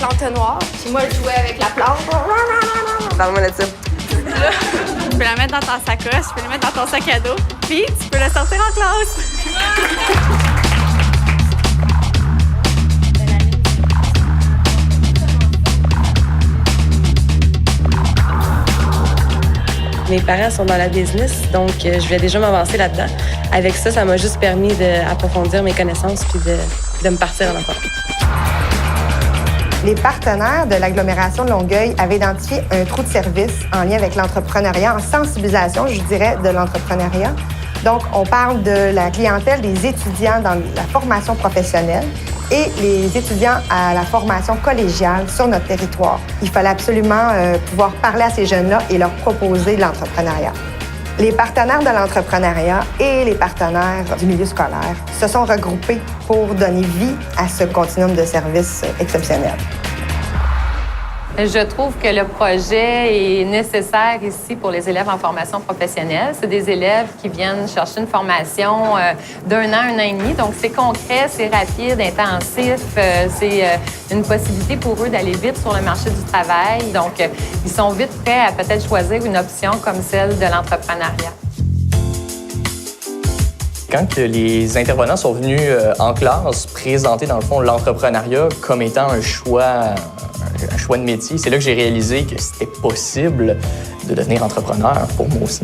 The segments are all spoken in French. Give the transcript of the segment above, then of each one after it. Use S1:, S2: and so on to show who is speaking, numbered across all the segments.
S1: plante noire. Puis moi, je jouais avec la plante.
S2: Parle-moi de ça.
S1: Là, tu peux la mettre dans ta sacoche, tu peux la mettre dans ton sac à dos, puis tu peux la sortir en classe.
S2: Mes parents sont dans la business, donc je vais déjà m'avancer là-dedans. Avec ça, ça m'a juste permis d'approfondir mes connaissances puis de me partir en affaires.
S3: Les partenaires de l'agglomération de Longueuil avaient identifié un trou de service en lien avec l'entrepreneuriat, en sensibilisation, je dirais, de l'entrepreneuriat. Donc, on parle de la clientèle des étudiants dans la formation professionnelle et les étudiants à la formation collégiale sur notre territoire. Il fallait absolument pouvoir parler à ces jeunes-là et leur proposer de l'entrepreneuriat. Les partenaires de l'entrepreneuriat et les partenaires du milieu scolaire se sont regroupés pour donner vie à ce continuum de services exceptionnel.
S4: Je trouve que le projet est nécessaire ici pour les élèves en formation professionnelle. C'est des élèves qui viennent chercher une formation d'1 an, 1 an et demi. Donc, c'est concret, c'est rapide, intensif. C'est une possibilité pour eux d'aller vite sur le marché du travail. Donc, ils sont vite prêts à peut-être choisir une option comme celle de l'entrepreneuriat.
S5: Quand les intervenants sont venus en classe présenter, dans le fond, l'entrepreneuriat comme étant un choix de métier, c'est là que j'ai réalisé que c'était possible de devenir entrepreneur pour moi aussi.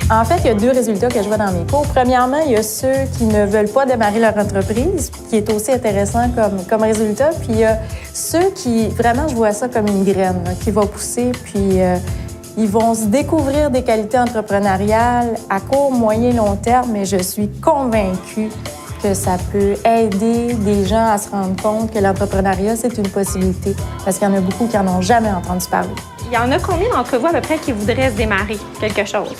S6: En fait, il y a 2 résultats que je vois dans mes cours. Premièrement, il y a ceux qui ne veulent pas démarrer leur entreprise, qui est aussi intéressant comme résultat. Puis il y a ceux qui, vraiment, je vois ça comme une graine là, qui va pousser, puis ils vont se découvrir des qualités entrepreneuriales à court, moyen, long terme, mais je suis convaincue que ça peut aider des gens à se rendre compte que l'entrepreneuriat, c'est une possibilité. Parce qu'il y en a beaucoup qui n'en ont jamais entendu parler.
S1: Il y en a combien d'entre vous à peu près qui voudraient se démarrer quelque chose?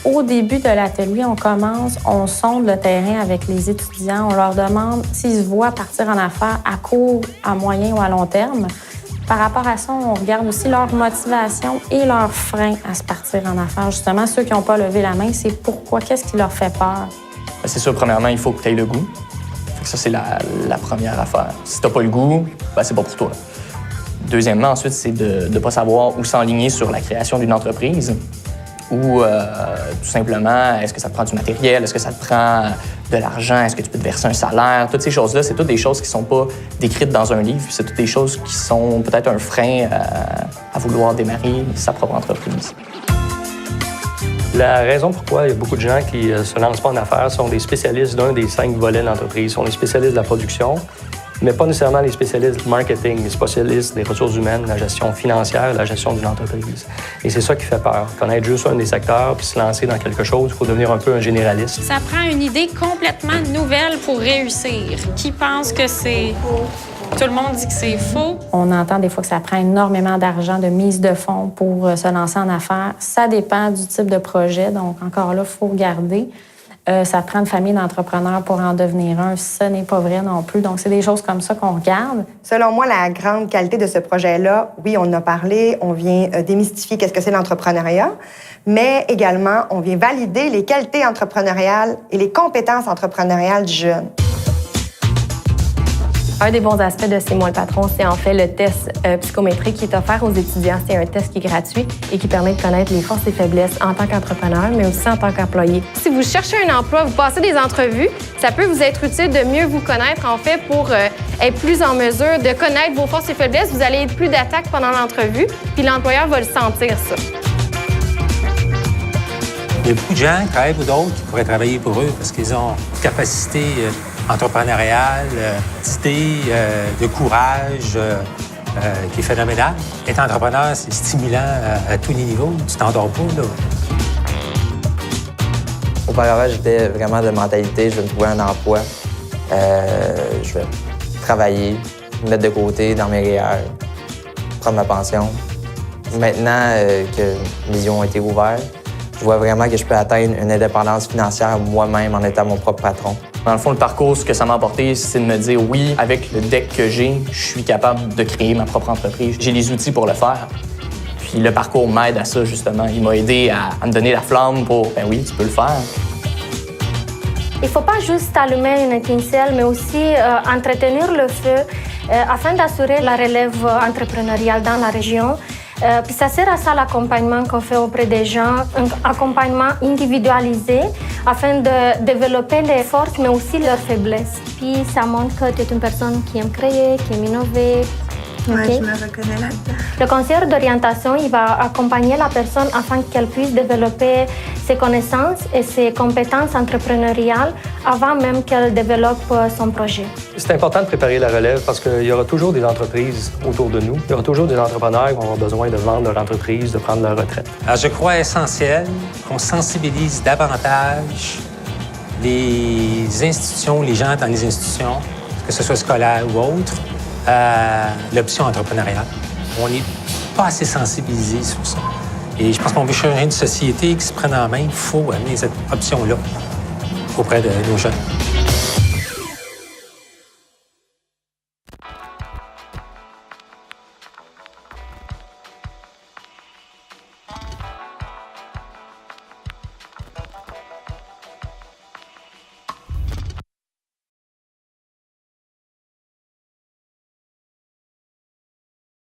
S6: Au début de l'atelier, on sonde le terrain avec les étudiants. On leur demande s'ils se voient partir en affaires à court, à moyen ou à long terme. Par rapport à ça, on regarde aussi leur motivation et leurs freins à se partir en affaires. Justement, ceux qui n'ont pas levé la main, c'est pourquoi, qu'est-ce qui leur fait peur?
S5: C'est sûr, premièrement, il faut que tu aies le goût. Ça, c'est la première affaire. Si tu n'as pas le goût, c'est pas pour toi. Deuxièmement, ensuite, c'est de ne pas savoir où s'enligner sur la création d'une entreprise ou tout simplement, est-ce que ça te prend du matériel, est-ce que ça te prend de l'argent, est-ce que tu peux te verser un salaire. Toutes ces choses-là, c'est toutes des choses qui ne sont pas décrites dans un livre, c'est toutes des choses qui sont peut-être un frein à vouloir démarrer sa propre entreprise.
S7: La raison pourquoi il y a beaucoup de gens qui se lancent pas en affaires sont des spécialistes d'un des 5 volets de l'entreprise. Ils sont les spécialistes de la production, mais pas nécessairement les spécialistes du marketing, les spécialistes des ressources humaines, la gestion financière, la gestion d'une entreprise. Et c'est ça qui fait peur. Connaître juste un des secteurs puis se lancer dans quelque chose, il faut devenir un peu un généraliste.
S8: Ça prend une idée complètement nouvelle pour réussir. Qui pense que c'est... Tout le monde dit que c'est faux.
S6: On entend des fois que ça prend énormément d'argent, de mise de fonds pour se lancer en affaires. Ça dépend du type de projet, donc encore là, il faut regarder. Ça prend une famille d'entrepreneurs pour en devenir un. Ce n'est pas vrai non plus. Donc, c'est des choses comme ça qu'on regarde.
S3: Selon moi, la grande qualité de ce projet-là, oui, on en a parlé, on vient démystifier qu'est-ce que c'est l'entrepreneuriat, mais également, on vient valider les qualités entrepreneuriales et les compétences entrepreneuriales du jeune.
S2: Un des bons aspects de C'est moi le patron, c'est en fait le test psychométrique qui est offert aux étudiants. C'est un test qui est gratuit et qui permet de connaître les forces et faiblesses en tant qu'entrepreneur, mais aussi en tant qu'employé.
S1: Si vous cherchez un emploi, vous passez des entrevues, ça peut vous être utile de mieux vous connaître, en fait, pour être plus en mesure de connaître vos forces et faiblesses. Vous allez être plus d'attaque pendant l'entrevue, puis l'employeur va le sentir, ça.
S9: Il y a beaucoup de gens, Crève ou d'autres, qui pourraient travailler pour eux parce qu'ils ont une capacité entrepreneuriale, d'idées, de courage qui est phénoménal. Être entrepreneur, c'est stimulant à tous les niveaux. Tu t'endors pas, là.
S10: Auparavant, j'étais vraiment de mentalité, je vais me trouver un emploi, je vais travailler, me mettre de côté dans mes REER, prendre ma pension. Maintenant que mes yeux ont été ouverts, je vois vraiment que je peux atteindre une indépendance financière moi-même en étant mon propre patron.
S5: Dans le fond, le parcours, ce que ça m'a apporté, c'est de me dire oui, avec le deck que j'ai, je suis capable de créer ma propre entreprise. J'ai les outils pour le faire. Puis le parcours m'aide à ça, justement. Il m'a aidé à me donner la flamme pour, ben oui, tu peux le faire.
S11: Il ne faut pas juste allumer une étincelle, mais aussi entretenir le feu afin d'assurer la relève entrepreneuriale dans la région. Puis ça sert à ça l'accompagnement qu'on fait auprès des gens, un accompagnement individualisé afin de développer les forces mais aussi leurs faiblesses. Puis ça montre que tu es une personne qui aime créer, qui aime innover.
S12: Oui,
S11: Okay.
S12: je me reconnais là-dedans.
S11: Le conseiller d'orientation, il va accompagner la personne afin qu'elle puisse développer ses connaissances et ses compétences entrepreneuriales avant même qu'elle développe son projet.
S7: C'est important de préparer la relève parce qu'il y aura toujours des entreprises autour de nous. Il y aura toujours des entrepreneurs qui vont avoir besoin de vendre leur entreprise, de prendre leur retraite.
S9: Alors, je crois essentiel qu'on sensibilise davantage les institutions, les gens dans les institutions, que ce soit scolaire ou autre, à l'option entrepreneuriale. On n'est pas assez sensibilisé sur ça. Et je pense qu'on veut changer une société qui se prenne en main. Il faut amener cette option-là auprès de nos jeunes.